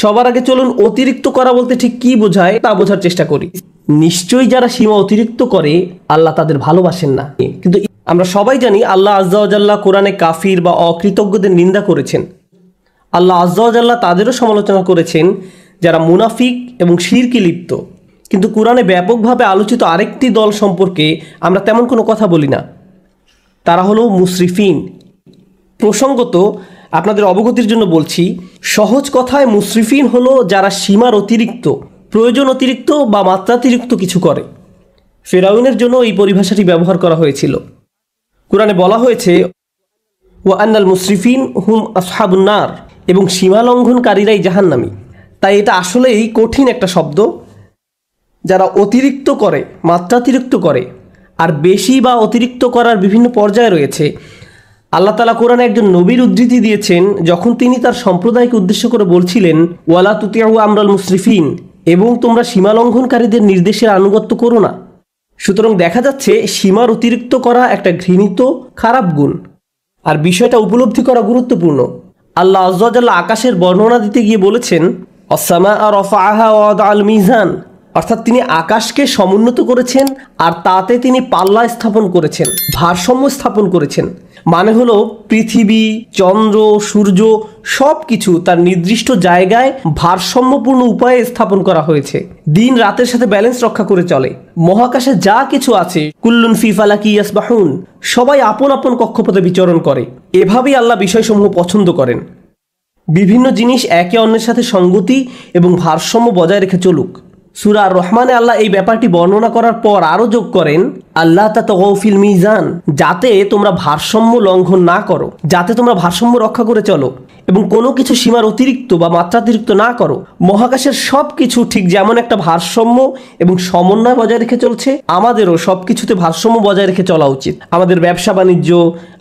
সবার আগে চলুন অতিরিক্ত করা বলতে ঠিক কি বোঝায় তা বোঝার চেষ্টা করি। নিশ্চয়ই যারা সীমা অতিরিক্ত করে আল্লাহ তাদের ভালোবাসেন না। কিন্তু আমরা সবাই জানি আল্লাহ আজ্জা ওয়া জাল্লা কোরআনে কাফির বা অকৃতজ্ঞদের নিন্দা করেছেন। আল্লাহ আজ্জা ওয়া জাল্লা তাদেরও সমালোচনা করেছেন যারা মুনাফিক এবং শিরকে লিপ্ত। কিন্তু কোরআনে ব্যাপকভাবে আলোচিত আরেকটি দল সম্পর্কে আমরা তেমন কোনো কথা বলি না, তারা হলো মুসরিফিন। প্রসঙ্গত আপনাদের অবগতির জন্য বলছি, সহজ কথায় মুসরিফিন হলো যারা সীমার অতিরিক্ত, প্রয়োজন অতিরিক্ত বা মাত্রাতিরিক্ত কিছু করে। ফেরাউনের জন্য এই পরিভাষাটি ব্যবহার করা হয়েছিল। কোরআনে বলা হয়েছে ওয়া আন্নাল মুসরিফিন হুম আসহাবুন নার, এবং সীমা লঙ্ঘনকারীরাই জাহান্নামী। তাই এটা আসলেই কঠিন একটা শব্দ। যারা অতিরিক্ত করে, মাত্রাতিরিক্ত করে, আর বেশি বা অতিরিক্ত করার বিভিন্ন পর্যায়ে রয়েছে। আল্লাহ তাআলা কোরআনে একজন নবীর উদ্ধৃতি দিয়েছেন যখন তিনি তার সম্প্রদায়কে উদ্দেশ্য করে বলছিলেন ওয়ালা তুতিউ আমরাল মুসরিফিন, এবং তোমরা সীমা লঙ্ঘনকারীদের নির্দেশের আনুগত্য করো না। সুতরাং দেখা যাচ্ছে সীমার অতিরিক্ত করা একটা ঘৃণিত খারাপ গুণ, আর বিষয়টা উপলব্ধি করা গুরুত্বপূর্ণ। আল্লাহ আজ্জা ওয়া জাল্লা আকাশের বর্ণনা দিতে গিয়ে বলেছেন আস-সামাআ রাফাআহা ওয়া ওয়াদাআল মিজান, অর্থাৎ তিনি আকাশকে সমুন্নত করেছেন আর তাতে তিনি পাল্লা স্থাপন করেছেন, ভারসাম্য স্থাপন করেছেন। মানে হলো পৃথিবী, চন্দ্র, সূর্য সব কিছু তার নির্দিষ্ট জায়গায় ভারসাম্যপূর্ণ উপায়ে স্থাপন করা হয়েছে। দিন রাতের সাথে ব্যালেন্স রক্ষা করে চলে। মহাকাশে যা কিছু আছে কুল্লুন ফি ফালাকি ইয়াসবাহুন, সবাই আপন আপন কক্ষপথে বিচরণ করে। এভাবেই আল্লাহ বিষয়সমূহ পছন্দ করেন। বিভিন্ন জিনিস একে অন্যের সাথে সঙ্গতি এবং ভারসাম্য বজায় রেখে চলুক। সূরা আর রহমানে আল্লাহ এই ব্যাপারটি বর্ণনা করার পর আরও যোগ করেন আল্লাহ তাতাগাউ ফিল মিজান, যাতে তোমরা ভারসাম্য লঙ্ঘন না করো, যাতে তোমরা ভারসাম্য রক্ষা করে চলো এবং কোনো কিছু সীমার অতিরিক্ত বা মাত্রাতিরিক্ত না করো। মহাকাশের সব কিছু ঠিক যেমন একটা ভারসাম্য এবং সমন্বয় বজায় রেখে চলছে, আমাদেরও সব কিছুতে ভারসাম্য বজায় রেখে চলা উচিত। আমাদের ব্যবসা বাণিজ্য,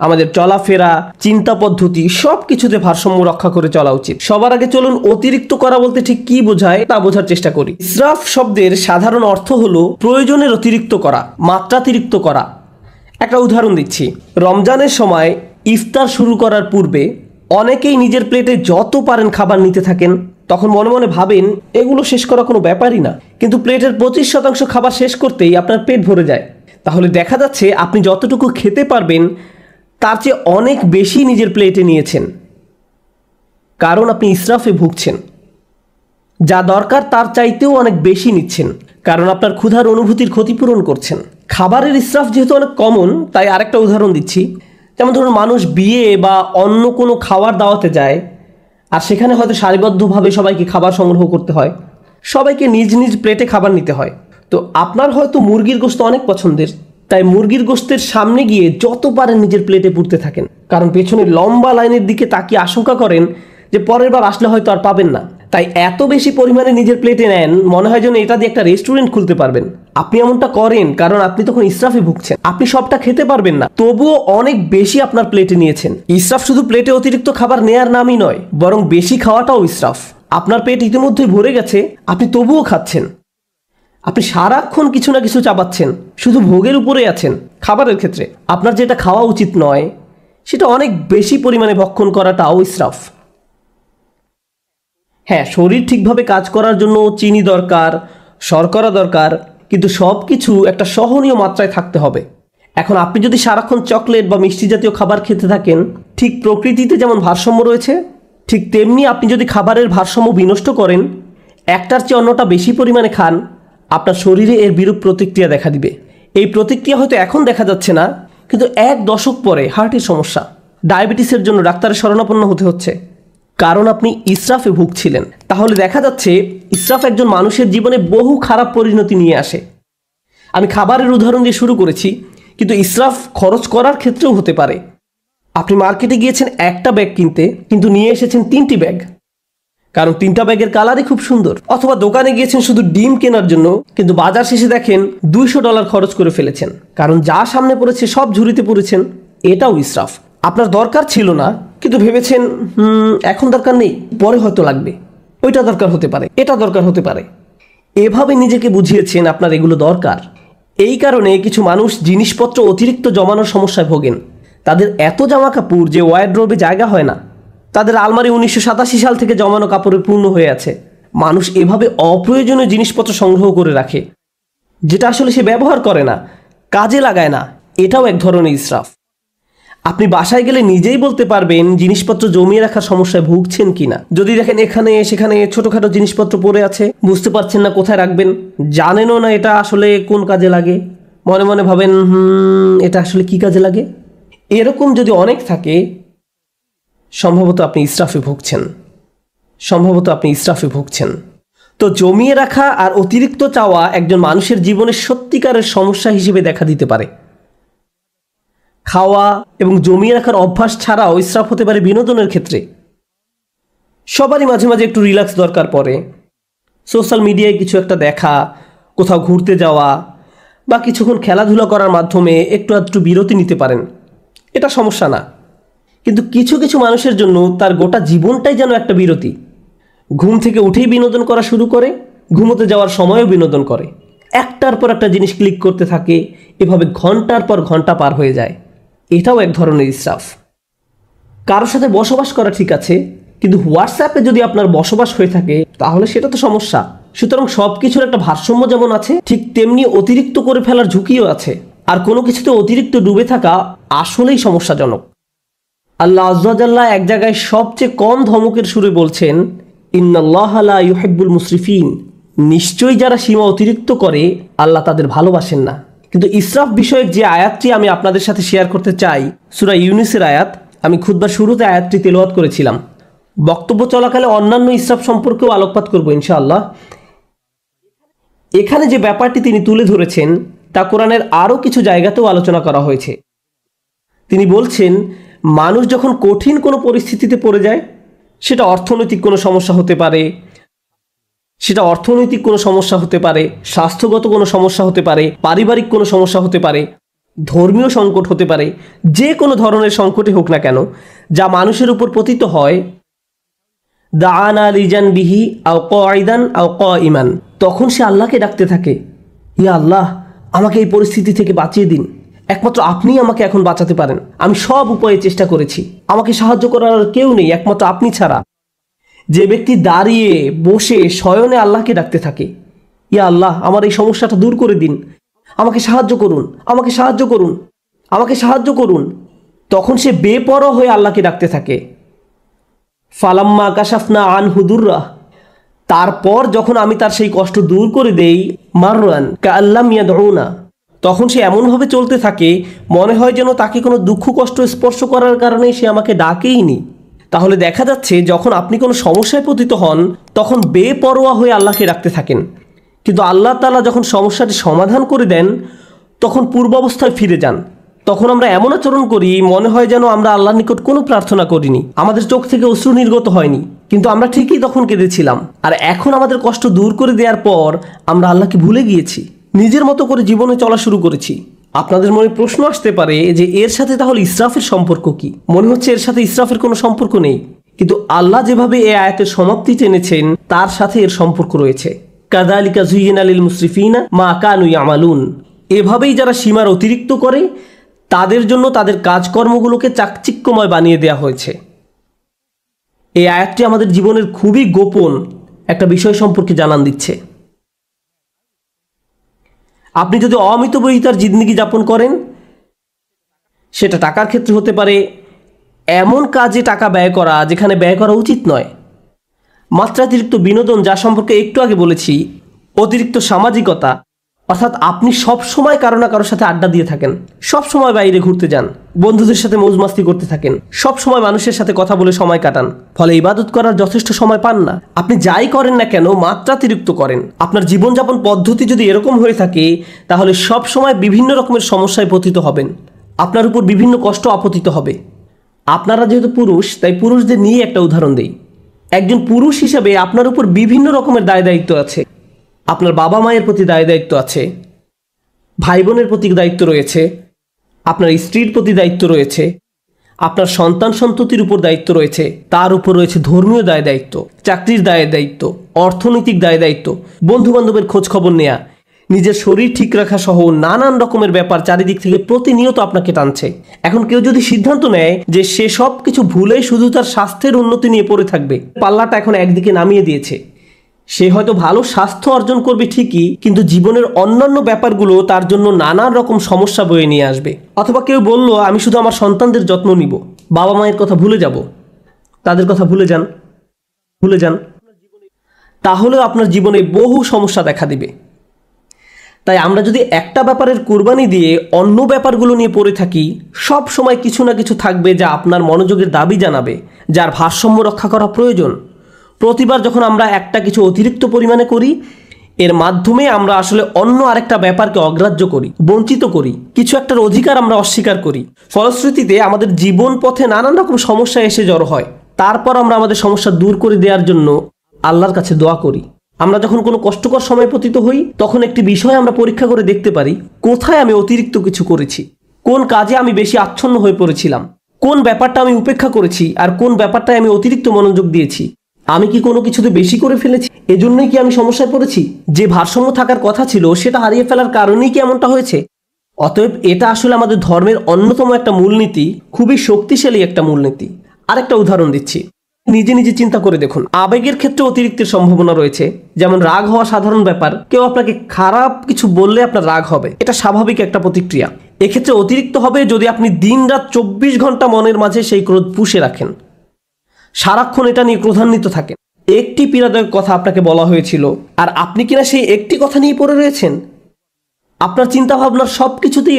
আমাদের চলাফেরা, চিন্তা পদ্ধতি সব কিছুতে ভারসাম্য রক্ষা করে চলা উচিত। সবার আগে চলুন অতিরিক্ত করা বলতে ঠিক কি বোঝায় তা বোঝার চেষ্টা করি। ইসরাফ শব্দের সাধারণ অর্থ হলো প্রয়োজনের অতিরিক্ত করা, মাত্রাতিরিক্ত করা। একটা উদাহরণ দিচ্ছি। রমজানের সময় ইফতার শুরু করার পূর্বে অনেকেই নিজের প্লেটে যত পারেন খাবার নিতে থাকেন। তখন মনে মনে ভাবেন এগুলো শেষ করা কোনো ব্যাপারই না, কিন্তু প্লেটের 25% খাবার শেষ করতেই আপনার পেট ভরে যায়। তাহলে দেখা যাচ্ছে আপনি যতটুকু খেতে পারবেন তার চেয়ে অনেক বেশি নিজের প্লেটে নিয়েছেন, কারণ আপনি ইসরাফে ভুগছেন। যা দরকার তার চাইতেও অনেক বেশি নিচ্ছেন, কারণ আপনার ক্ষুধার অনুভূতির ক্ষতিপূরণ করছেন। খাবারের ইসরাফ যেহেতু অনেক কমন, তাই আরেকটা উদাহরণ দিচ্ছি। যেমন ধরুন, মানুষ বিয়ে বা অন্য কোনো খাওয়ার দাওয়াতে যায়, আর সেখানে হয়তো সারিবদ্ধভাবে সবাইকে খাবার সংগ্রহ করতে হয়, সবাইকে নিজ নিজ প্লেটে খাবার নিতে হয়। তো আপনার হয়তো মুরগির গোশত অনেক পছন্দের, তাই মুরগির গোশতের সামনে গিয়ে যত পারেন নিজের প্লেটে পুরতে থাকেন, কারণ পেছনে লম্বা লাইনের দিকে তাকিয়ে আশঙ্কা করেন যে পরের বার আসলে হয়তো আর পাবেন না। তাই এত বেশি পরিমাণে নিজের প্লেটে নেন, মনে হয় যেন এটা দিয়ে একটা রেস্টুরেন্ট খুলতে পারবেন। আপনি এমনটা করেন কারণ আপনি তখন ইসরাফে ভুগছেন। আপনি সবটা খেতে পারবেন না, তবুও অনেক বেশি আপনার প্লেটে নিয়েছেন। ইসরাফ শুধু প্লেটে অতিরিক্ত খাবার নেয়ার নামই নয়, বরং বেশি খাওয়াটাও ইসরাফ। আপনার পেট ইতিমধ্যেই ভরে গেছে, আপনি তবুও খাচ্ছেন। আপনি সারাক্ষণ কিছু না কিছু চাবাচ্ছেন, শুধু ভোগের উপরে আছেন। খাবারের ক্ষেত্রে আপনার যেটা খাওয়া উচিত নয় সেটা অনেক বেশি পরিমাণে ভক্ষণ করাটাও ইসরাফ। হ্যাঁ, শরীর ঠিকভাবে কাজ করার জন্য চিনি দরকার, শর্করা দরকার, কিন্তু সব কিছু একটা সহনীয় মাত্রায় থাকতে হবে। এখন আপনি যদি সারাক্ষণ চকলেট বা মিষ্টি জাতীয় খাবার খেতে থাকেন, ঠিক প্রকৃতিতে যেমন ভারসাম্য রয়েছে, ঠিক তেমনি আপনি যদি খাবারের ভারসাম্য বিনষ্ট করেন, একটার চেয়ে অন্যটা বেশি পরিমাণে খান, আপনার শরীরে এর বিরূপ প্রতিক্রিয়া দেখা দিবে। এই প্রতিক্রিয়া হয়তো এখন দেখা যাচ্ছে না, কিন্তু 1 দশক পরে হার্টের সমস্যা, ডায়াবেটিসের জন্য ডাক্তারের শরণাপন্ন হতে হচ্ছে, কারণ আপনি ইসরাফে ভুগছিলেন। তাহলে দেখা যাচ্ছে ইসরাফ একজন মানুষের জীবনে বহু খারাপ পরিণতি নিয়ে আসে। আমি খাবারের উদাহরণ দিয়ে শুরু করেছি, কিন্তু ইসরাফ খরচ করার ক্ষেত্রেও হতে পারে। আপনি মার্কেটে গিয়েছেন একটা ব্যাগ কিনতে, কিন্তু নিয়ে এসেছেন 3টি ব্যাগ, কারণ 3টা ব্যাগের কালারই খুব সুন্দর। অথবা দোকানে গিয়েছেন শুধু ডিম কেনার জন্য, কিন্তু বাজার শেষে দেখেন $200 খরচ করে ফেলেছেন, কারণ যা সামনে পড়েছে সব ঝুড়িতে পড়েছেন। এটাও ইসরাফ। আপনার দরকার ছিল না, কিন্তু ভেবেছেন এখন দরকার নেই, পরে হয়তো লাগবে। ওইটা দরকার হতে পারে, এটা দরকার হতে পারে। এভাবে নিজেকে বুঝিয়েছেন আপনার এগুলো দরকার। এই কারণে কিছু মানুষ জিনিসপত্র অতিরিক্ত জমানোর সমস্যায় ভোগেন। তাদের এত জামা কাপড় যে ওয়ারড্রোবে জায়গা হয় না। তাদের আলমারি 1987 সাল থেকে জমানো কাপড়ে পূর্ণ হয়ে আছে। মানুষ এভাবে অপ্রয়োজনীয় জিনিসপত্র সংগ্রহ করে রাখে, যেটা আসলে সে ব্যবহার করে না, কাজে লাগায় না। এটাও এক ধরনের ইসরাফ। আপনি বাসায় গেলে নিজেই বলতে পারবেন জিনিসপত্র জমিয়ে রাখার সমস্যায় ভুগছেন কিনা। যদি দেখেন এখানে সেখানে ছোটখাটো জিনিসপত্র পড়ে আছে, বুঝতে পারছেন না কোথায় রাখবেন, জানেনও না এটা আসলে কোন কাজে লাগে, মনে মনে ভাবেন এটা আসলে কি কাজে লাগে, এরকম যদি অনেক থাকে, সম্ভবত আপনি ইসরাফে ভুগছেন। তো জমিয়ে রাখা আর অতিরিক্ত চাওয়া একজন মানুষের জীবনে সত্যিকারের সমস্যা হিসেবে দেখা দিতে পারে। খাওয়া এবং জমিয়ে রাখার অভ্যাস ছাড়াও ইসরাফ হতে পারে বিনোদনের ক্ষেত্রে। সবারই মাঝে মাঝে একটু রিল্যাক্স দরকার পড়ে। সোশ্যাল মিডিয়ায় কিছু একটা দেখা, কোথাও ঘুরতে যাওয়া বা কিছুক্ষণ খেলাধুলা করার মাধ্যমে একটু বিরতি নিতে পারেন, এটা সমস্যা না। কিন্তু কিছু কিছু মানুষের জন্য তার গোটা জীবনটাই যেন একটা বিরতি। ঘুম থেকে উঠেই বিনোদন করা শুরু করে, ঘুমোতে যাওয়ার সময়ও বিনোদন করে, একটার পর একটা জিনিস ক্লিক করতে থাকে, এভাবে ঘন্টার পর ঘন্টা পার হয়ে যায়। এটাও এক ধরনের ইসরাফ। কারোর সাথে বসবাস করা ঠিক আছে, কিন্তু হোয়াটসঅ্যাপে যদি আপনার বসবাস হয়ে থাকে তাহলে সেটা তো সমস্যা। সুতরাং সব কিছুর একটা ভারসাম্য যেমন আছে, ঠিক তেমনি অতিরিক্ত করে ফেলার ঝুঁকিও আছে। আর কোনো কিছুতে অতিরিক্ত ডুবে থাকা আসলেই সমস্যাজনক। আল্লাহ আযজা ওয়া জাল্লা এক জায়গায় সবচেয়ে কম ধমকের সুরে বলছেন, ইন্নাল্লাহা লা ইউহিব্বুল মুসরিফিন, নিশ্চয়ই যারা সীমা অতিরিক্ত করে আল্লাহ তাদের ভালোবাসেন না। কিন্তু ইসরাফ বিষয়ক যে আয়াতটি আমি আপনাদের সাথে শেয়ার করতে চাই, সূরা ইউনুসের আয়াত, আমি খুতবার শুরুতে আয়াতটি তেলাওয়াত করেছিলাম। বক্তব্য চলাকালে অন্যান্য ইসরাফ সম্পর্কেও আলোকপাত করব ইনশাআল্লাহ। এখানে যে ব্যাপারটি তিনি তুলে ধরেছেন তা কোরআনের আরও কিছু জায়গাতেও আলোচনা করা হয়েছে। তিনি বলছেন, মানুষ যখন কঠিন কোনো পরিস্থিতিতে পড়ে যায়, সেটা অর্থনৈতিক কোনো সমস্যা হতে পারে, স্বাস্থ্যগত কোনো সমস্যা হতে পারে, পারিবারিক কোনো সমস্যা হতে পারে, ধর্মীয় সংকট হতে পারে, যে কোনো ধরনের সংকটই হোক না কেন, যা মানুষের উপর পতিত হয়, দাআনা লিজানবিহি আও কাঈদান আও কাঈমান, তখন সে আল্লাহকে ডাকতে থাকে, ইয়া আল্লাহ, আমাকে এই পরিস্থিতি থেকে বাঁচিয়ে দিন, একমাত্র আপনিই আমাকে এখন বাঁচাতে পারেন, আমি সব উপায়ে চেষ্টা করেছি, আমাকে সাহায্য করার কেউ নেই একমাত্র আপনি ছাড়া। যে ব্যক্তি দাঁড়িয়ে বসে শয়নে আল্লাহকে ডাকতে থাকে, ইয়া আল্লাহ, আমার এই সমস্যাটা দূর করে দিন, আমাকে সাহায্য করুন, আমাকে সাহায্য করুন, আমাকে সাহায্য করুন, তখন সে বেপরোয়া হয়ে আল্লাহকে ডাকতে থাকে। ফালাম্মা কাশাফনা আনহু দুররাহ, তারপর যখন আমি তার সেই কষ্ট দূর করে দেই, মাররান কাআল্লাম ইয়াদউনা, তখন সে এমনভাবে চলতে থাকে মনে হয় যেন তাকে কোনো দুঃখ কষ্ট স্পর্শ করার কারণে সে আমাকে ডাকেইনি। তাহলে দেখা যাচ্ছে যখন আপনি কোনো সমস্যায় পতিত হন তখন বেপরোয়া হয়ে আল্লাহকে ডাকতে থাকেন, কিন্তু আল্লাহ তাআলা যখন সমস্যাটি সমাধান করে দেন তখন পূর্বাবস্থায় ফিরে যান। তখন আমরা এমন আচরণ করি মনে হয় যেন আমরা আল্লাহর নিকট কোনো প্রার্থনা করিনি, আমাদের চোখ থেকে অশ্রু নির্গত হয়নি, কিন্তু আমরা ঠিকই তখন কেঁদেছিলাম। আর এখন আমাদের কষ্ট দূর করে দেওয়ার পর আমরা আল্লাহকে ভুলে গিয়েছি, নিজের মতো করে জীবনে চলা শুরু করেছি। আপনাদের মনে প্রশ্ন আসতে পারে যে এর সাথে তাহলে ইসরাফের সম্পর্ক কি? মনে হচ্ছে এর সাথে ইসরাফের কোনো সম্পর্ক নেই, কিন্তু আল্লাহ যেভাবে এই আয়াতের সমাপ্তি টেনেছেন তার সাথে এর সম্পর্ক রয়েছে। কাযালিকা যুয়্যিনা লিল মুসরিফিনা মা কানু ইয়ামালুন, এভাবেই যারা সীমার অতিরিক্ত করে তাদের জন্য তাদের কাজকর্মগুলোকে চাকচিক্যময় বানিয়ে দেওয়া হয়েছে। এই আয়াতটি আমাদের জীবনের খুবই গোপন একটা বিষয় সম্পর্কে জানান দিচ্ছে। আপনি যদি অমিতব্যয়িতার জিন্দেগি যাপন করেন, সেটা টাকার ক্ষেত্রে হতে পারে, এমন কাজে টাকা ব্যয় করা যেখানে ব্যয় করা উচিত নয়, মাত্রাতিরিক্ত বিনোদন যা সম্পর্কে একটু আগে বলেছি, অতিরিক্ত সামাজিকতা, অর্থাৎ আপনি সব সময় কারো না কারোর সাথে আড্ডা দিয়ে থাকেন, সব সময় বাইরে ঘুরতে যান, বন্ধুদের সাথে মৌজমাস্তি করতে থাকেন, সব সময় মানুষের সাথে কথা বলে সময় কাটান, ফলে ইবাদত করার যথেষ্ট সময় পান না। আপনি যাই করেন না কেন মাত্রাতিরিক্ত করেন। আপনার জীবনযাপন পদ্ধতি যদি এরকম হয়ে থাকে তাহলে সব সময় বিভিন্ন রকমের সমস্যায় পতিত হবেন, আপনার উপর বিভিন্ন কষ্ট আপতিত হবে। আপনারা যেহেতু পুরুষ, তাই পুরুষদের নিয়ে একটা উদাহরণ দেই। একজন পুরুষ হিসেবে আপনার উপর বিভিন্ন রকমের দায় দায়িত্ব আছে। আপনার বাবা মায়ের প্রতি দায় দায়িত্ব আছে, ভাই বোনের প্রতি দায়িত্ব রয়েছে, আপনার স্ত্রীর প্রতি দায়িত্ব রয়েছে, আপনার সন্তান সন্ততির উপর দায়িত্ব রয়েছে, তার উপর রয়েছে ধর্মীয় দায় দায়িত্ব, চাকরির দায় দায়িত্ব, অর্থনৈতিক দায় দায়িত্ব, বন্ধু বান্ধবের খোঁজ খবর নেয়া, নিজের শরীর ঠিক রাখা সহ নানান রকমের ব্যাপার চারিদিক থেকে প্রতিনিয়ত আপনাকে টানছে। এখন কেউ যদি সিদ্ধান্ত নেয় যে সে সব কিছু ভুলে শুধু তার স্বাস্থ্যের উন্নতি নিয়ে পড়ে থাকবে, পাল্লাটা এখন একদিকে নামিয়ে দিয়েছে। সে হয়তো ভালো স্বাস্থ্য অর্জন করবে ঠিকই, কিন্তু জীবনের অন্যান্য ব্যাপারগুলো তার জন্য নানান রকম সমস্যা বয়ে নিয়ে আসবে। অথবা কেউ বলল আমি শুধু আমার সন্তানদের যত্ন নিব, বাবা মায়ের কথা ভুলে যাব, তাদের কথা ভুলে যান, তাহলেও আপনার জীবনে বহু সমস্যা দেখা দিবে। তাই আমরা যদি একটা ব্যাপারের কুরবানি দিয়ে অন্য ব্যাপারগুলো নিয়ে পড়ে থাকি, সব সময় কিছু না কিছু থাকবে যা আপনার মনোযোগের দাবি জানাবে, যার ভারসাম্য রক্ষা করা প্রয়োজন। প্রতিবার যখন আমরা একটা কিছু অতিরিক্ত পরিমাণে করি, এর মাধ্যমে আমরা আসলে অন্য আরেকটা ব্যাপারকে অগ্রাহ্য করি, বঞ্চিত করি, কিছু একটার অধিকার আমরা অস্বীকার করি। ফলশ্রুতিতে আমাদের জীবন পথে নানান রকম সমস্যা এসে জড়ো হয়। তারপর আমরা আমাদের সমস্যা দূর করে দেওয়ার জন্য আল্লাহর কাছে দোয়া করি। আমরা যখন কোনো কষ্টকর সময় পতিত হই, তখন একটি বিষয় আমরা পরীক্ষা করে দেখতে পারি, কোথায় আমি অতিরিক্ত কিছু করেছি, কোন কাজে আমি বেশি আচ্ছন্ন হয়ে পড়েছিলাম, কোন ব্যাপারটা আমি উপেক্ষা করেছি, আর কোন ব্যাপারটায় আমি অতিরিক্ত মনোযোগ দিয়েছি। আমি কি কোনো কিছুতে বেশি করে ফেলেছি? এজন্যই কি আমি সমস্যায় পড়েছি? যে ভারসাম্য থাকার কথা ছিল সেটা হারিয়ে ফেলার কারণেই কি এমনটা হয়েছে? অতএব এটা আসলে আমাদের ধর্মের অন্যতম একটা মূলনীতি, খুবই শক্তিশালী একটা মূলনীতি। আরেকটা উদাহরণ দিচ্ছি, নিজে নিজে চিন্তা করে দেখুন। আবেগের ক্ষেত্রে অতিরিক্তের সম্ভাবনা রয়েছে। যেমন রাগ হওয়া সাধারণ ব্যাপার, কেউ আপনাকে খারাপ কিছু বললে আপনার রাগ হবে, এটা স্বাভাবিক একটা প্রতিক্রিয়া। এক্ষেত্রে অতিরিক্ত হবে যদি আপনি দিনরাত 24 ঘন্টা মনের মাঝে সেই ক্রোধ পুষে রাখেন, সারাক্ষণ এটা নিয়ে ক্রোধান্বিত থাকেন। একটি পীড়াদায়ক কথা আপনাকে বলা হয়েছিল, আর আপনি কিনা সেই একটি কথা নিয়ে পড়ে রয়েছেন। আপনার চিন্তাভাবনার সব কিছুতেই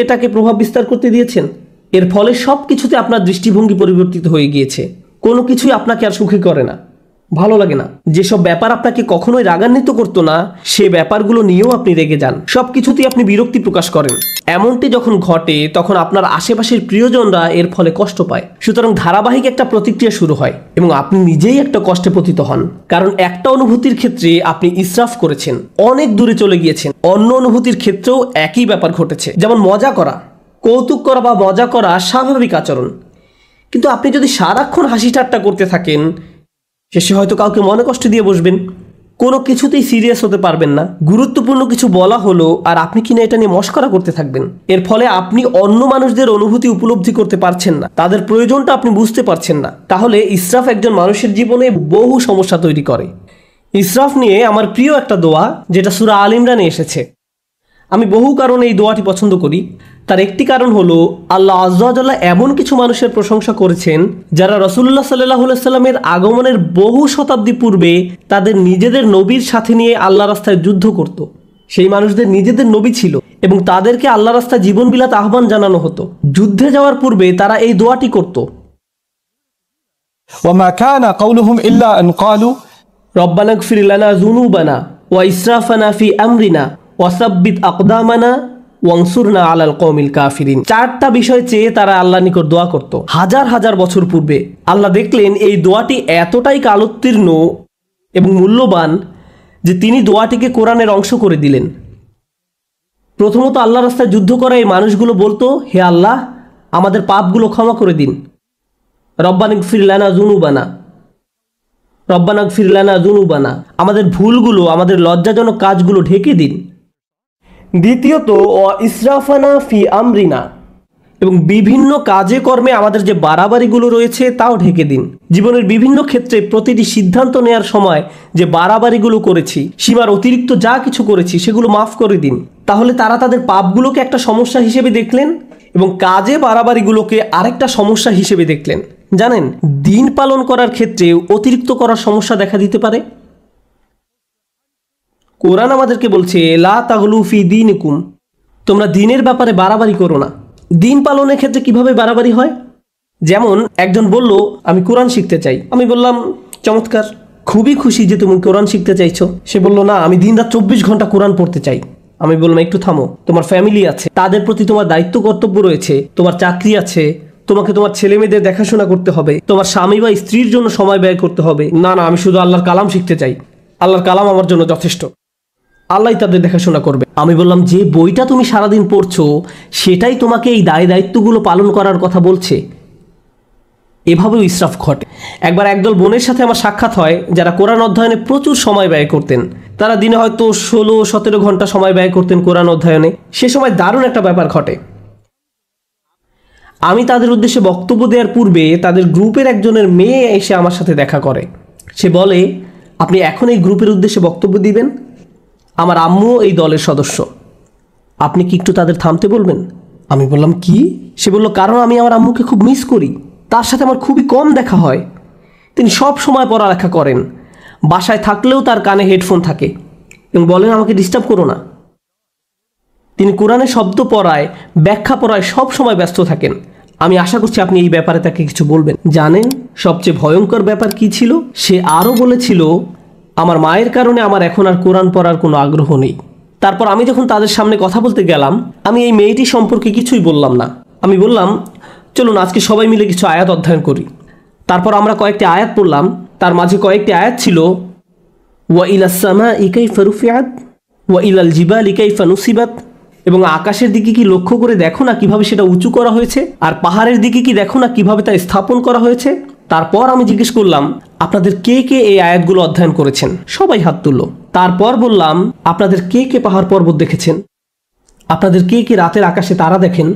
এটাকে প্রভাব বিস্তার করতে দিয়েছেন। এর ফলে সব কিছুতে আপনার দৃষ্টিভঙ্গি পরিবর্তিত হয়ে গিয়েছে। কোনো কিছুই আপনাকে আর সুখী করে না, ভালো লাগে না। যেসব ব্যাপার আপনাকে কখনোই রাগান্বিত করতো না, সে ব্যাপারগুলো নিয়েও আপনি রেগে যান, সব কিছুতেই আপনি বিরক্তি প্রকাশ করেন। এমনটি যখন ঘটে, তখন আপনার আশেপাশের প্রিয়জনরা এর ফলে কষ্ট পায়। সুতরাং ধারাবাহিক একটা প্রতিক্রিয়া শুরু হয় এবং আপনি নিজেই একটা কষ্টে পতিত হন। কারণ একটা অনুভূতির ক্ষেত্রে আপনি ইসরাফ করেছেন, অনেক দূরে চলে গিয়েছেন। অন্য অনুভূতির ক্ষেত্রেও একই ব্যাপার ঘটেছে। যেমন মজা করা, কৌতুক করা বা মজা করা স্বাভাবিক আচরণ, কিন্তু আপনি যদি সারাক্ষণ হাসি ঠাট্টা করতে থাকেন, শেষে হয়তো কাউকে মনে কষ্ট দিয়ে বসবেন, কোনো কিছুতেই সিরিয়াস হতে পারবেন না। গুরুত্বপূর্ণ কিছু বলা হলো আর আপনি কিনা এটা নিয়ে মশকরা করতে থাকবেন। এর ফলে আপনি অন্য মানুষদের অনুভূতি উপলব্ধি করতে পারছেন না, তাদের প্রয়োজনটা আপনি বুঝতে পারছেন না। তাহলে ইসরাফ একজন মানুষের জীবনে বহু সমস্যা তৈরি করে। ইসরাফ নিয়ে আমার প্রিয় একটা দোয়া, যেটা সূরা আল ইমরানে এসেছে। আমি বহু কারণে এই দোয়াটি পছন্দ করি। তার একটি কারণ হলো, আল্লাহ আযজা ওয়া জাল্লা এমন কিছু মানুষের প্রশংসা করেছেন যারা রাসূলুল্লাহ সাল্লাল্লাহু আলাইহি সাল্লামের আগমনের বহু শতাব্দী পূর্বে তাদের নিজেদের নবীর সাথে নিয়ে আল্লাহ রাস্তায় যুদ্ধ করত। সেই মানুষদের নিজেদের নবী ছিল এবং তাদেরকে আল্লাহ রাস্তায় জীবন বিলাতে আহ্বান জানানো হতো। যুদ্ধে যাওয়ার পূর্বে তারা এই দোয়াটি করত, وما كان قولهم إلا أن قالوا রব্বানা ইগফির লানা যুনুবানা ওয়া ইসরাফানা ফি আমরিনা ওয়া সাব্বিত আকদামানা ওয়ানসুরনা আলাল কওমিল কাফিরিন। চারটা বিষয় চেয়ে তারা আল্লাহর নিকট দোয়া করত হাজার হাজার বছর পূর্বে। আল্লাহ দেখলেন এই দোয়াটি এতটাই কালোত্তীর্ণ এবং মূল্যবান যে তিনি দোয়াটিকে কোরআনের অংশ করে দিলেন। প্রথমত আল্লাহর রাস্তায় যুদ্ধ করা এই মানুষগুলো বলতো, হে আল্লাহ, আমাদের পাপগুলো ক্ষমা করে দিন। রব্বানা ইগফির লানা যুনুবানা, রব্বানা ইগফির লানা যুনুবানা, আমাদের ভুলগুলো, আমাদের লজ্জাজনক কাজগুলো ঢেকে দিন। দ্বিতীয়ত ওয়া ইসরাফানা ফি আমরিনা, এবং বিভিন্ন কাজে কর্মে আমাদের যে বাড়াবাড়িগুলো রয়েছে তাও ঢেকে দিন। জীবনের বিভিন্ন ক্ষেত্রে প্রতিটি সিদ্ধান্ত নেওয়ার সময় যে বাড়াবাড়িগুলো করেছি, সীমার অতিরিক্ত যা কিছু করেছি, সেগুলো মাফ করে দিন। তাহলে তারা তাদের পাপগুলোকে একটা সমস্যা হিসেবে দেখলেন এবং কাজে বাড়াবাড়িগুলোকে আরেকটা সমস্যা হিসেবে দেখলেন। জানেন, দিন পালন করার ক্ষেত্রে অতিরিক্ত করার সমস্যা দেখা দিতে পারে। কোরআন আমাদেরকে বলছে, লা তাগলু ফি দীনিকুম, তোমরা দিনের ব্যাপারে বাড়াবাড়ি করো না। দিন পালনের ক্ষেত্রে কিভাবে বাড়াবাড়ি হয়? যেমন একজন বলল, আমি কোরআন শিখতে চাই। আমি বললাম, চমৎকার, খুবই খুশি যে তুমি কোরআন শিখতে চাইছো। সে বলল, না, আমি দিনরাত 24 ঘন্টা কোরআন পড়তে চাই। আমি বললাম, একটু থামো, তোমার ফ্যামিলি আছে, তাদের প্রতি তোমার দায়িত্ব কর্তব্য রয়েছে, তোমার চাকরি আছে, তোমাকে তোমার ছেলে মেয়েদের দেখাশোনা করতে হবে, তোমার স্বামী বা স্ত্রীর জন্য সময় ব্যয় করতে হবে। না না, আমি শুধু আল্লাহর কালাম শিখতে চাই, আল্লাহর কালাম আমার জন্য যথেষ্ট, আল্লাহ তাদের দেখাশোনা করবে। আমি বললাম, যে বইটা তুমি সারাদিন পড়ছো সেটাই তোমাকে এই দায় দায়িত্বগুলো পালন করার কথা বলছে। এভাবেও ইসরাফ ঘটে। একবার একদল বোনের সাথে আমার সাক্ষাৎ হয় যারা কোরআন অধ্যয়নে প্রচুর সময় ব্যয় করতেন। তারা দিনে হয়তো 16-17 ঘন্টা সময় ব্যয় করতেন কোরআন অধ্যয়নে। সে সময় দারুণ একটা ব্যাপার ঘটে। আমি তাদের উদ্দেশ্যে বক্তব্য দেওয়ার পূর্বে তাদের গ্রুপের একজনের মেয়ে এসে আমার সাথে দেখা করে। সে বলে, আপনি এখন এই গ্রুপের উদ্দেশ্যে বক্তব্য দিবেন? আমার আম্মুও এই দলের সদস্য, আপনি কি একটু তাদের থামতে বলবেন? আমি বললাম, কি? সে বলল, কারণ আমি আমার আম্মুকে খুব মিস করি, তার সাথে আমার খুবই কম দেখা হয়। তিনি সব সময় পড়ালেখা করেন, বাসায় থাকলেও তার কানে হেডফোন থাকে এবং বলেন আমাকে ডিস্টার্ব করো না। তিনি কোরআনের শব্দ পড়ায়, ব্যাখ্যা পড়ায় সব সময় ব্যস্ত থাকেন। আমি আশা করছি আপনি এই ব্যাপারে তাকে কিছু বলবেন। জানেন সবচেয়ে ভয়ঙ্কর ব্যাপার কি ছিল? সে আরও বলেছিল, আমার মায়ের কারণে আমার এখন আর কোরআন পড়ার কোনো আগ্রহ নেই। তারপর আমি যখন তাদের সামনে কথা বলতে গেলাম, আমি এই মেয়েটি সম্পর্কে কিছুই বললাম না। আমি বললাম, চলুন আজকে সবাই মিলে কিছু আয়াত অধ্যয়ন করি। তারপর আমরা কয়েকটি আয়াত পড়লাম। তার মাঝে কয়েকটি আয়াত ছিল, ওয়া ইলাস সামাই কাইফা রুফিআত ওয়া ইলাল জিবালি কাইফা নুসিবাত, এবং আকাশের দিকে কি লক্ষ্য করে দেখো না কিভাবে সেটা উঁচু করা হয়েছে, আর পাহাড়ের দিকে কি দেখো না কিভাবে তা স্থাপন করা হয়েছে। তারপর আমি জিজ্ঞেস করলাম, আপনাদের কে কে এই আয়াতগুলো অধ্যয়ন করেছেন? সবাই হাত তুলল। তারপর বললাম, আপনাদের কে কে পাহাড় পর্বত দেখেছেন? আপনাদের কে কে রাতের আকাশে তারা দেখেন?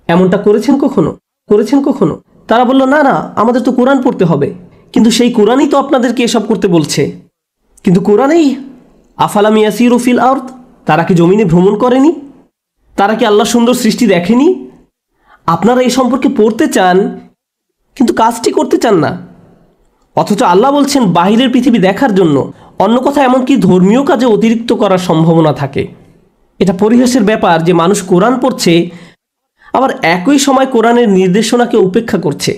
এমনটা করেছেন কখনো? তারা বলল, না না, আমাদের তো কোরআন পড়তে হবে। কিন্তু সেই কোরআনই তো আপনাদেরকে এসব করতে বলছে। কিন্তু কোরআনেই আফালাম ইয়াসিরু ফিল আরদ, তারা কি জমিনে ভ্রমণ করেনি? তারা কি আল্লাহ সুন্দর সৃষ্টি দেখেনি? আপনারা এই সম্পর্কে পড়তে চান কিন্তু কাজটি করতে চান না। অথচ আল্লাহ বলছেন বাহিরের পৃথিবী দেখার জন্য। অন্য কথা, এমনকি ধর্মীয় কাজে অতিরিক্ত করার সম্ভাবনা থাকে। এটা পরিহাসের ব্যাপার যে মানুষ কোরআন পড়ছে আবার একই সময় কোরআনের নির্দেশনাকে উপেক্ষা করছে।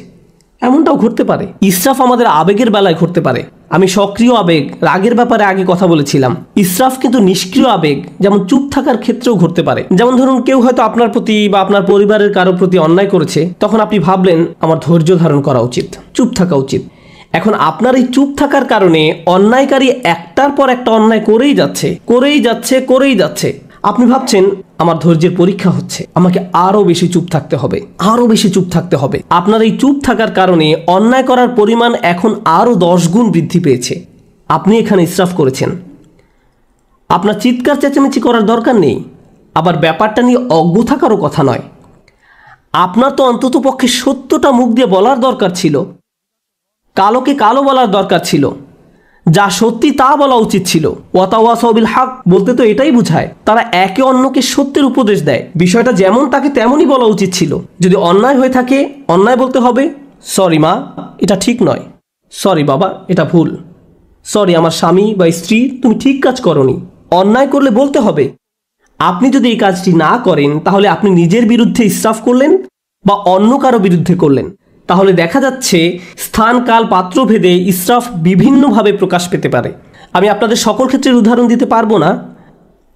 এমনটাও ঘটতে পারে। ইসরাফ আমাদের আবেগের বেলায় ঘটতে পারে। আমি সক্রিয় আবেগ, রাগের ব্যাপারে আগে কথা বলেছিলাম। ইসরাফ কিন্তু নিষ্ক্রিয় আবেগ, যেমন চুপ থাকার ক্ষেত্রেও ঘটতে পারে। যেমন ধরুন, কেউ হয়তো আপনার প্রতি বা আপনার পরিবারের কারো প্রতি অন্যায় করেছে, তখন আপনি ভাবলেন আমার ধৈর্য ধারণ করা উচিত, চুপ থাকা উচিত। এখন আপনার এই চুপ থাকার কারণে অন্যায়কারী একটার পর একটা অন্যায় করেই যাচ্ছে। আপনি ভাবছেন আমার ধৈর্যের পরীক্ষা হচ্ছে, আমাকে আরো বেশি চুপ থাকতে হবে। আপনার এই চুপ থাকার কারণে অন্যায় করার পরিমাণ এখন আরো 10 গুণ বৃদ্ধি পেয়েছে। আপনি এখানে ইসরাফ করেছেন। আপনার চিৎকার চেঁচামেচি করার দরকার নেই, আবার ব্যাপারটা নিয়ে অজ্ঞ থাকারও কথা নয়। আপনার তো অন্তত পক্ষে সত্যটা মুখ দিয়ে বলার দরকার ছিল, কালোকে কালো বলার দরকার ছিল, যা সত্যি তা বলা উচিত ছিল। ওয়াতাওয়াসাউ বিল হক বলতে তো এটাই বোঝায় তারা একে অন্যকে সত্যের উপদেশ দেয়। বিষয়টা যেমন তাকে তেমনই বলা উচিত ছিল। যদি অন্যায় হয়ে থাকে, অন্যায় বলতে হবে, সরি মা, এটা ঠিক নয়, সরি বাবা, এটা ভুল, সরি আমার স্বামী বা স্ত্রী, তুমি ঠিক কাজ করনি। অন্যায় করলে বলতে হবে। আপনি যদি এই কাজটি না করেন, তাহলে আপনি নিজের বিরুদ্ধে ইসরাফ করলেন বা অন্য কারো বিরুদ্ধে করলেন। তাহলে দেখা যাচ্ছে স্থান, কাল, পাত্র ভেদে ইসরাফ বিভিন্নভাবে প্রকাশ পেতে পারে। আমি আপনাদের সকল ক্ষেত্রের উদাহরণ দিতে পারবো না।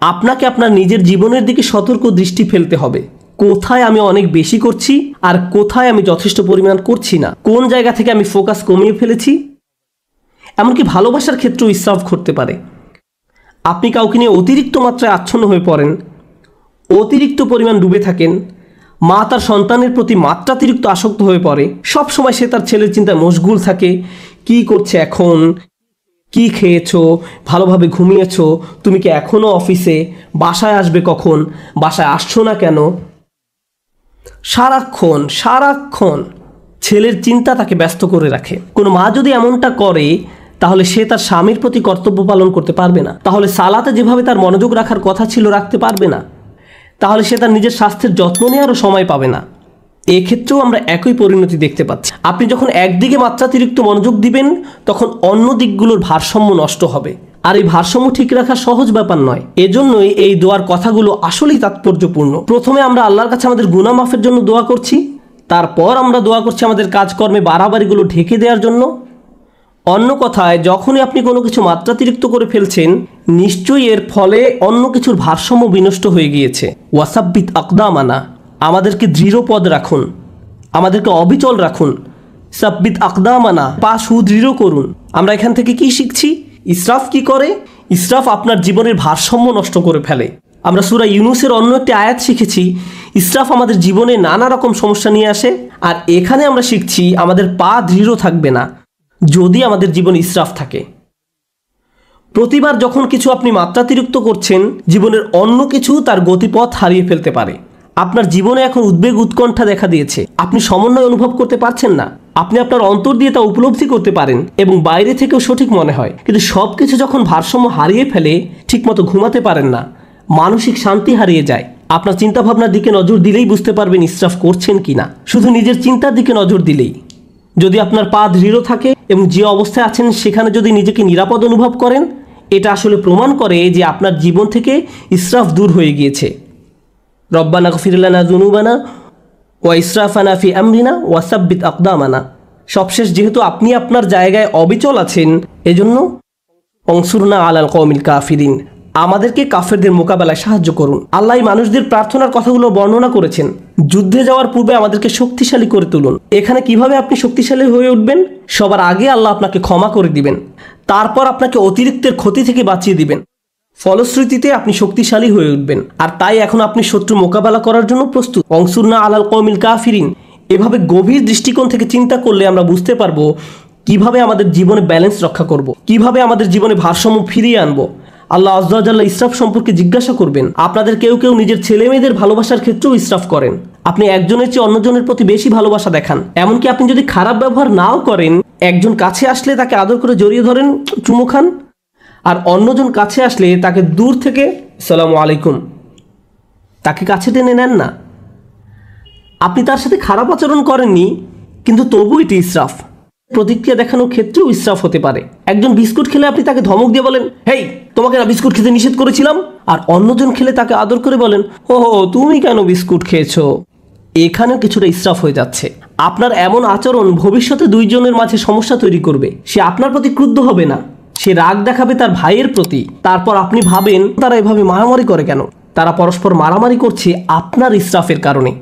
আপনাকে আপনার নিজের জীবনের দিকে সতর্ক দৃষ্টি ফেলতে হবে। কোথায় আমি অনেক বেশি করছি আর কোথায় আমি যথেষ্ট পরিমাণ করছি না, কোন জায়গা থেকে আমি ফোকাস কমিয়ে ফেলেছি। এমনকি ভালোবাসার ক্ষেত্রেও ইসরাফ ঘটতে পারে। আপনি কাউকে নিয়ে অতিরিক্ত মাত্রায় আচ্ছন্ন হয়ে পড়েন, অতিরিক্ত পরিমাণ ডুবে থাকেন। মা তার সন্তানের প্রতি মাত্রাতিরিক্ত আসক্ত হয়ে পড়ে। সব সময় সে তার ছেলের চিন্তায় মশগুল থাকে। কি করছে এখন, কি খেয়েছো, ভালোভাবে ঘুমিয়েছো, তুমি কি এখনো অফিসে, বাসায় আসবে কখন, বাসায় আসছো না কেন। সারাক্ষণ ছেলের চিন্তা তাকে ব্যস্ত করে রাখে। কোনো মা যদি এমনটা করে, তাহলে সে তার স্বামীর প্রতি কর্তব্য পালন করতে পারবে না। তাহলে সালাতে যেভাবে তার মনোযোগ রাখার কথা ছিল রাখতে পারবে না। তাহলে সে তার নিজের স্বাস্থ্যের যত্ন নেওয়ারও সময় পাবে না। এক্ষেত্রেও আমরা একই পরিণতি দেখতে পাচ্ছি। আপনি যখন একদিকে মাত্রাতিরিক্ত মনোযোগ দিবেন, তখন অন্য দিকগুলোর ভারসাম্য নষ্ট হবে। আর এই ভারসাম্য ঠিক রাখা সহজ ব্যাপার নয়। এজন্যই এই দোয়ার কথাগুলো আসলেই তাৎপর্যপূর্ণ। প্রথমে আমরা আল্লাহর কাছে আমাদের গুনাহ মাফের জন্য দোয়া করছি, তারপর আমরা দোয়া করছি আমাদের কাজকর্মে বাড়াবাড়িগুলো ঢেকে দেওয়ার জন্য। অন্য কথায়, যখনই আপনি কোনো কিছু মাত্রাতিরিক্ত করে ফেলছেন, নিশ্চয়ই এর ফলে অন্য কিছুর ভারসাম্য বিনষ্ট হয়ে গিয়েছে। ওয়াসাব্বিত আকদামানা, আমাদেরকে দৃঢ় পদ রাখুন, আমাদেরকে অবিচল রাখুন। সাব্বিত আকদামানা, পা সুদৃঢ় করুন। আমরা এখান থেকে কি শিখছি? ইসরাফ কি করে? ইসরাফ আপনার জীবনের ভারসাম্য নষ্ট করে ফেলে। আমরা সূরা ইউনূসের অন্য একটি আয়াত শিখেছি ইসরাফ আমাদের জীবনে নানা রকম সমস্যা নিয়ে আসে, আর এখানে আমরা শিখছি আমাদের পা দৃঢ় থাকবে না যদি আমাদের জীবনে ইসরাফ থাকে। প্রতিবার যখন কিছু আপনি মাত্রাতিরিক্ত করছেন, জীবনের অন্য কিছু তার গতিপথ হারিয়ে ফেলতে পারে। আপনার জীবনে এখন উদ্বেগ উৎকণ্ঠা দেখা দিয়েছে, আপনি সমন্বয় অনুভব করতে পারছেন না, আপনি আপনার অন্তর দিয়ে তা উপলব্ধি করতে পারেন এবং বাইরে থেকেও সঠিক মনে হয়, কিন্তু সব কিছু যখন ভারসাম্য হারিয়ে ফেলে ঠিকমতো ঘুমাতে পারেন না, মানসিক শান্তি হারিয়ে যায়। আপনার চিন্তাভাবনার দিকে নজর দিলেই বুঝতে পারবেন ইসরাফ করছেন কিনা। শুধু নিজের চিন্তার দিকে নজর দিলেই, যদি আপনার পা দৃঢ় থাকে এবং যে অবস্থায় আছেন সেখানে যদি নিজেকে নিরাপদ অনুভব করেন, এটা আসলে প্রমাণ করে যে আপনার জীবন থেকে ইসরাফ দূর হয়ে গিয়েছে। রব্বানা গফির লানা যুনুবানা ওয়া ইসরাফানা ফি আমরিনা ওয়া সাব্বিত আকদামানা। সবশেষ যেহেতু আপনি আপনার জায়গায় অবিচল আছেন, এজন্য অনসুরনা আলাল কওমিল কাফিরিন, আমাদেরকে কাফেরদের মোকাবেলায় সাহায্য করুন। আল্লাহ মানুষদের প্রার্থনার কথাগুলো বর্ণনা করেছেন। যুদ্ধে যাওয়ার পূর্বে আমাদেরকে শক্তিশালী করে তুলুন। এখানে কিভাবে আপনি শক্তিশালী হয়ে উঠবেন? সবার আগে আল্লাহ আপনাকে ক্ষমা করে দিবেন, তারপর আপনাকে অতিরিক্তের ক্ষতি থেকে বাঁচিয়ে দিবেন। ফলশ্রুতিতে আপনি শক্তিশালী হয়ে উঠবেন, আর তাই এখন আপনি শত্রু মোকাবেলা করার জন্য প্রস্তুত। অনসুরনা আলাল কওমিল কাফিরিন। এভাবে গভীর দৃষ্টিকোণ থেকে চিন্তা করলে আমরা বুঝতে পারবো কিভাবে আমাদের জীবনে ব্যালেন্স রক্ষা করব, কিভাবে আমাদের জীবনে ভারসাম্য ফিরিয়ে আনবো। আল্লাহ আযজা ওয়া জাল্লা ইসরাফ সম্পর্কে জিজ্ঞাসা করবেন। আপনাদের কেউ কেউ নিজের ছেলে মেয়েদের ভালোবাসার ক্ষেত্রেও ইসরাফ করেন। আপনি একজনের চেয়ে অন্যজনের প্রতি বেশি ভালোবাসা দেখান। এমনকি আপনি যদি খারাপ ব্যবহার নাও করেন, একজন কাছে আসলে তাকে আদর করে জড়িয়ে ধরেন, চুমু খান, আর অন্যজন কাছে আসলে তাকে দূর থেকে আসসালামু আলাইকুম, তাকে কাছে টেনে নেন না। আপনি তার সাথে খারাপ আচরণ করেননি, কিন্তু তবু এটি ইসরাফ। প্রতিক্রিয়া দেখানোর ক্ষেত্রেও ইসরাফ হতে পারে। একজন বিস্কুট খেলে আপনি তাকে ধমক দিয়ে বলেন, হেই তোমাকে না বিস্কুট খেতে নিষেধ করেছিলাম, আর অন্যজন খেলে তাকে আদর করে বলেন, ও তুমি কেন বিস্কুট খেয়েছো। এখানেও কিছুটা ইসরাফ হয়ে যাচ্ছে। আপনার এমন আচরণ ভবিষ্যতে দুইজনের মাঝে সমস্যা তৈরি করবে। সে আপনার প্রতি ক্রুদ্ধ হবে না, সে রাগ দেখাবে তার ভাইয়ের প্রতি। তারপর আপনি ভাবেন তারা এভাবে মারামারি করে কেন? তারা পরস্পর মারামারি করছে আপনার ইসরাফের কারণে।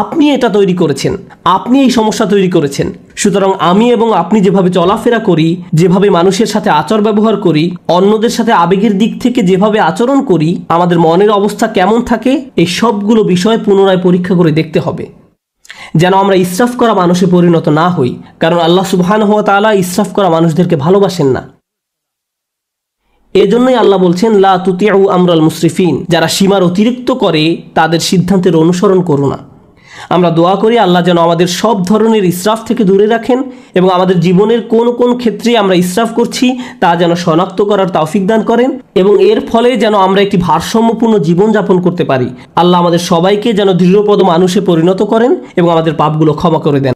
আপনি এটা তৈরি করেছেন, আপনি এই সমস্যা তৈরি করেছেন। সুতরাং আমি এবং আপনি যেভাবে চলাফেরা করি, যেভাবে মানুষের সাথে আচার ব্যবহার করি, অন্যদের সাথে আবেগের দিক থেকে যেভাবে আচরণ করি, আমাদের মনের অবস্থা কেমন থাকে, এই সবগুলো বিষয় পুনরায় পরীক্ষা করে দেখতে হবে, যেন আমরা ইসরাফ করা মানুষে পরিণত না হই। কারণ আল্লাহ সুবহানাহু ওয়া তাআলা ইসরাফ করা মানুষদেরকে ভালোবাসেন না। এজন্যই আল্লাহ বলছেন, লা তুতিউ আমরাল মুসরিফিন, যারা সীমার অতিরিক্ত করে তাদের সিদ্ধান্তের অনুসরণ করো না। আমরা দোয়া করি আল্লাহ যেন আমাদের সব ধরনের ইসরাফ থেকে দূরে রাখেন এবং আমাদের জীবনের কোন কোন ক্ষেত্রে আমরা ইসরাফ করছি তা যেন শনাক্ত করার তৌফিক দান করেন এবং এর ফলে যেন আমরা একটি ভারসাম্যপূর্ণ জীবন যাপন করতে পারি। আল্লাহ আমাদের সবাইকে যেন দৃঢ়পদ মানুষে পরিণত করেন এবং আমাদের পাপগুলো ক্ষমা করে দেন।